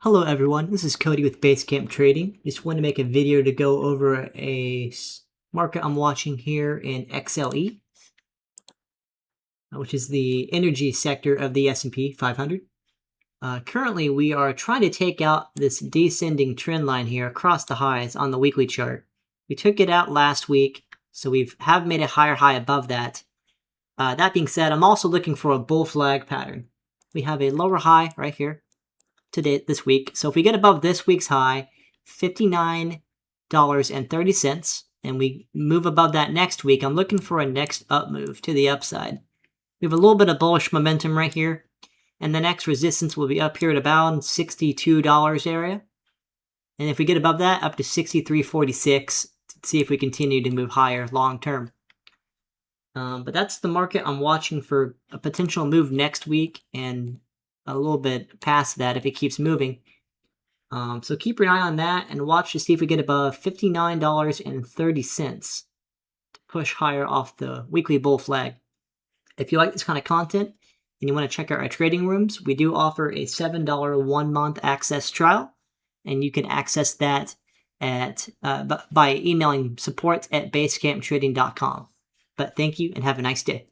Hello everyone, this is Cody with Basecamp Trading. Just wanted to make a video to go over a market I'm watching here in XLE, which is the energy sector of the S&P 500. Currently, we are trying to take out this descending trend line here across the highs on the weekly chart. We took it out last week, so we have made a higher high above that. That being said, I'm also looking for a bull flag pattern. We have a lower high right here today this week. So if we get above this week's high, $59.30, and we move above that next week, I'm looking for a next up move to the upside. We have a little bit of bullish momentum right here, and the next resistance will be up here at about $62 area. And if we get above that, up to $63.46, to see if we continue to move higher long term. But that's the market I'm watching for a potential move next week, and a little bit past that if it keeps moving. So keep your eye on that and watch to see if we get above $59.30 to push higher off the weekly bull flag. If you like this kind of content and you want to check out our trading rooms, we do offer a $7 1-month access trial, and you can access that at by emailing support@basecamptrading.com. But thank you and have a nice day.